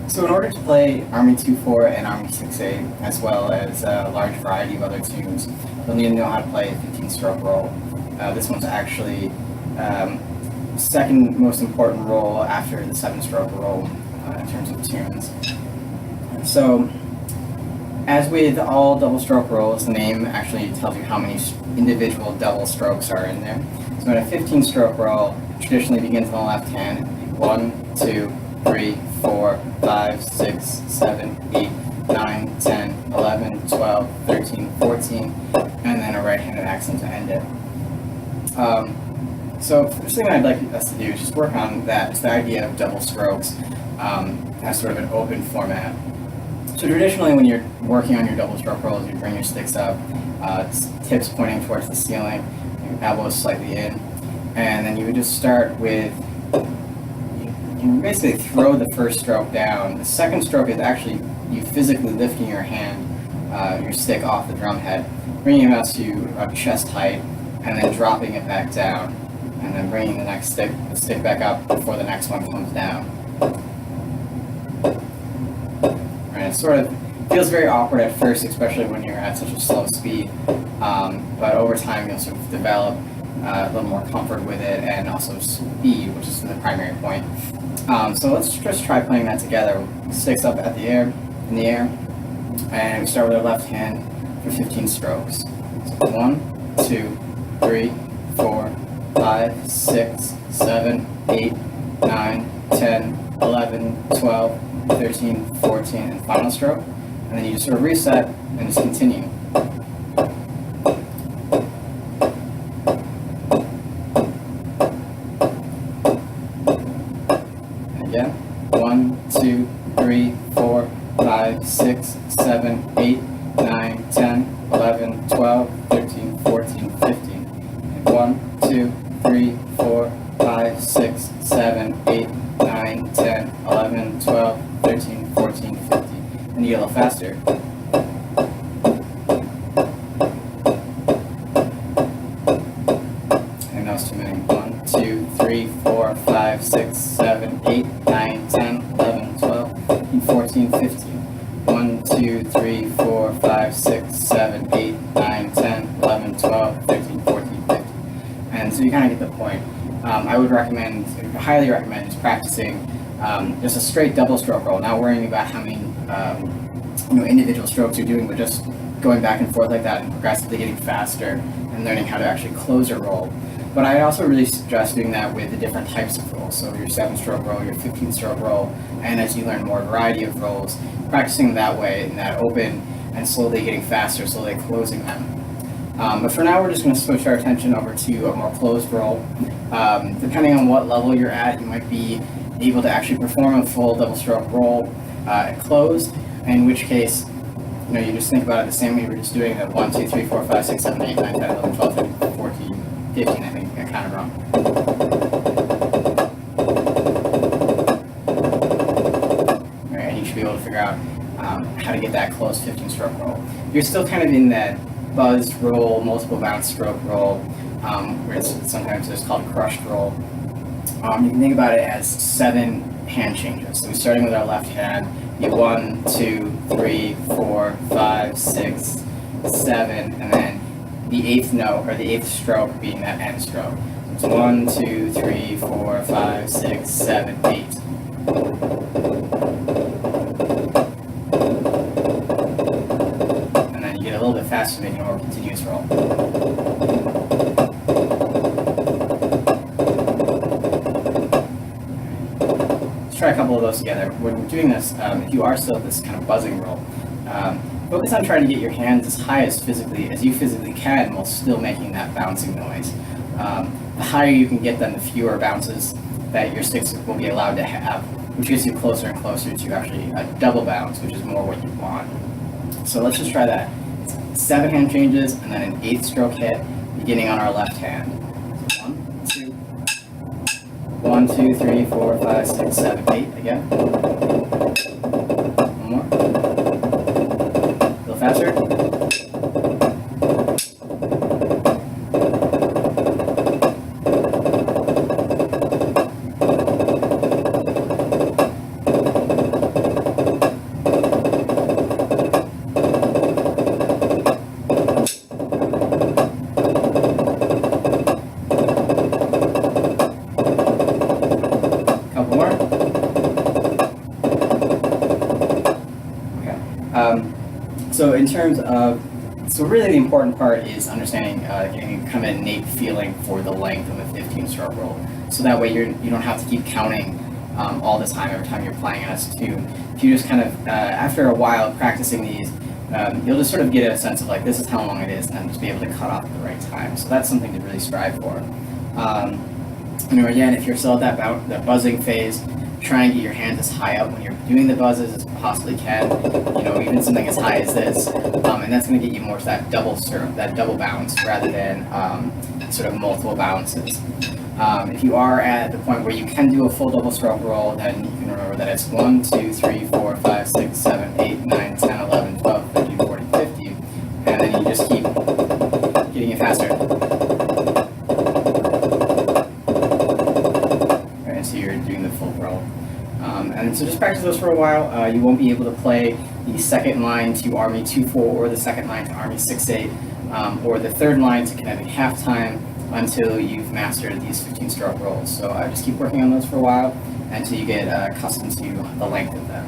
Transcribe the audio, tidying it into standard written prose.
So in order to play Army 2-4 and Army 6-8, as well as a large variety of other tunes, you'll need to know how to play a 15-stroke roll. This one's actually second most important roll after the 7-stroke roll in terms of tunes. So, as with all double-stroke rolls, the name actually tells you how many individual double strokes are in there. So in a 15-stroke roll, traditionally begins on the left hand. 1, 2, 3, 4, 5, 6, 7, 8, 9, 10, 11, 12, 13, 14, and then a right-handed accent to end it. So the first thing I'd like us to do is just work on that, just the idea of double strokes as sort of an open format. So traditionally when you're working on your double stroke rolls, you bring your sticks up, tips pointing towards the ceiling, your elbows slightly in, and then you would just start with, you basically throw the first stroke down. The second stroke is actually you physically lifting your hand, your stick off the drum head, bringing it up to chest height, and then dropping it back down, and then bringing the stick back up before the next one comes down. Right, it sort of feels very awkward at first, especially when you're at such a slow speed, but over time you'll sort of develop a little more comfort with it, and also speed, which is the primary point. So let's just try playing that together. Sticks up in the air, and we start with our left hand for 15 strokes. So 1, 2, 3, 4, 5, 6, 7, 8, 9, 10, 11, 12, 13, 14, and final stroke. And then you just sort of reset and just continue. And again, 1, 2, 3, 4, 5, 6, 7, 8, 9, 10, 11, 12, 13, 14, 15. And 1, 2, 3, 4, 5, 6, 7, 8, 9, 10, 11, 12, 13, 14, 15. And you get a little faster. And that was too many. 1, 2, 3, 4, 5, 6, 7, 8, 9, 10, 11, 12, 13, 14, 15. 1, 2, 3, 4, 5, 6, 7, 8, 9, 10, 11, 12, 13, 14, 15. And so you kind of get the point. I would highly recommend just practicing just a straight double stroke roll, not worrying about how many individual strokes you're doing, but just going back and forth like that and progressively getting faster and learning how to actually close a roll. But I also really suggest doing that with the different types of rolls. So your 7-stroke roll, your 15-stroke roll, and as you learn more variety of rolls, practicing that way, in that open, and slowly getting faster, slowly closing them. But for now, we're just going to switch our attention over to a more closed roll. Depending on what level you're at, you might be able to actually perform a full double stroke roll closed, in which case, you just think about it the same way we were just doing the 1, 2, 3, 4, 5, 6, 7, 8, 9, 10, 11, 12, 13, 14, 15, I think I counted wrong. Alright, and you should be able to figure out how to get that close 15-stroke roll. You're still kind of in that buzzed roll, multiple bounce stroke roll, where sometimes it's called crushed roll. You can think about it as 7 hand changes. So we're starting with our left hand, you 1, 2, 3, 4, 5, 6, 7, and then the 8th note, or the 8th stroke being that end stroke. So it's 1, 2, 3, 4, 5, 6, 7, 8. And then you get a little bit faster, making a more continuous roll. Try a couple of those together. When we're doing this, if you are still at this kind of buzzing roll, focus on trying to get your hands as high as you physically can while still making that bouncing noise. The higher you can get them, the fewer bounces that your sticks will be allowed to have, which gets you closer and closer to actually a double bounce, which is more what you want. So let's just try that. 7 hand changes and then an 8th stroke hit beginning on our left hand. 1, 2, 3, 4, 5, 6, 7, 8 again. One more. A little faster. So in terms of, so really the important part is understanding, getting kind of an innate feeling for the length of a 15-stroke roll. So that way you don't have to keep counting all the time every time you're playing on a tune. If you just kind of, after a while practicing these, you'll just sort of get a sense of like, this is how long it is, and then just be able to cut off at the right time. So that's something to really strive for. Again, if you're still at that buzzing phase, try and get your hands as high up when you're doing the buzzes as possibly can. Even something as high as this, and that's going to get you more to that double bounce rather than sort of multiple bounces. If you are at the point where you can do a full double stroke roll, then you can remember that it's 1, 2, 3, 4, 5, 6, 7, 8, 9, 10, 11, 12, 13, 14, 15, and then you just keep getting it faster. Right, so you're doing the full roll. And so just practice those for a while. You won't be able to play the second line to Army 2-4 or the second line to Army 6-8 or the third line to kinetic halftime until you've mastered these 15-stroke rolls. So just keep working on those for a while until you get accustomed to the length of them.